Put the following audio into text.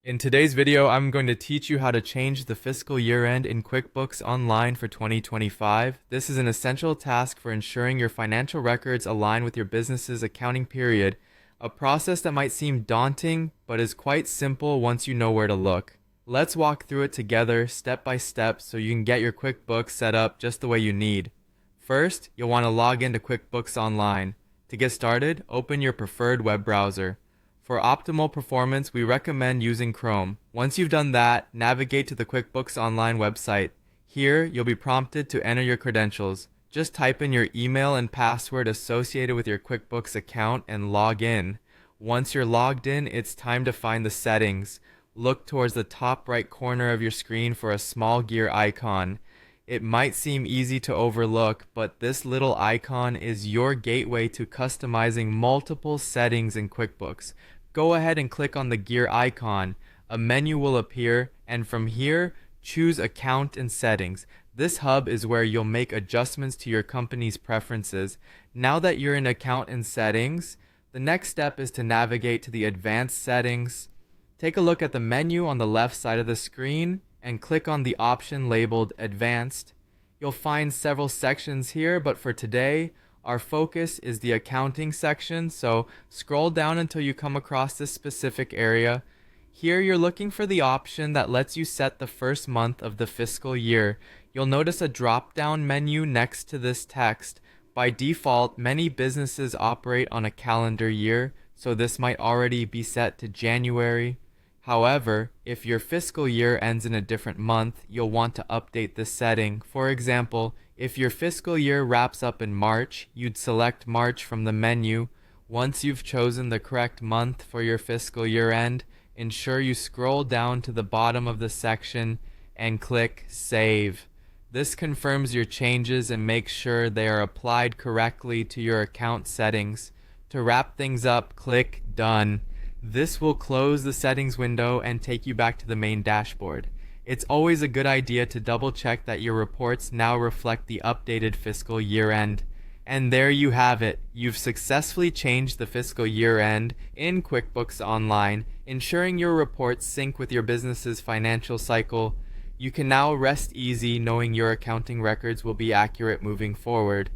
In today's video, I'm going to teach you how to change the fiscal year end in QuickBooks Online for 2025. This is an essential task for ensuring your financial records align with your business's accounting period, a process that might seem daunting, but is quite simple once you know where to look. Let's walk through it together step by step so you can get your QuickBooks set up just the way you need. First, you'll want to log into QuickBooks Online. To get started, open your preferred web browser. For optimal performance, we recommend using Chrome. Once you've done that, navigate to the QuickBooks Online website. Here, you'll be prompted to enter your credentials. Just type in your email and password associated with your QuickBooks account and log in. Once you're logged in, it's time to find the settings. Look towards the top right corner of your screen for a small gear icon. It might seem easy to overlook, but this little icon is your gateway to customizing multiple settings in QuickBooks. Go ahead and click on the gear icon. A menu will appear, and from here, choose Account and Settings. This hub is where you'll make adjustments to your company's preferences. Now that you're in Account and Settings, the next step is to navigate to the Advanced Settings. Take a look at the menu on the left side of the screen and click on the option labeled Advanced. You'll find several sections here, but for today, our focus is the accounting section, so scroll down until you come across this specific area. Here you're looking for the option that lets you set the first month of the fiscal year. You'll notice a drop-down menu next to this text. By default, many businesses operate on a calendar year, so this might already be set to January. However, if your fiscal year ends in a different month, you'll want to update this setting. For example, if your fiscal year wraps up in March, you'd select March from the menu. Once you've chosen the correct month for your fiscal year end, ensure you scroll down to the bottom of the section and click Save. This confirms your changes and makes sure they are applied correctly to your account settings. To wrap things up, click Done. This will close the settings window and take you back to the main dashboard. It's always a good idea to double check that your reports now reflect the updated fiscal year end. And there you have it. You've successfully changed the fiscal year end in QuickBooks Online, ensuring your reports sync with your business's financial cycle. You can now rest easy knowing your accounting records will be accurate moving forward.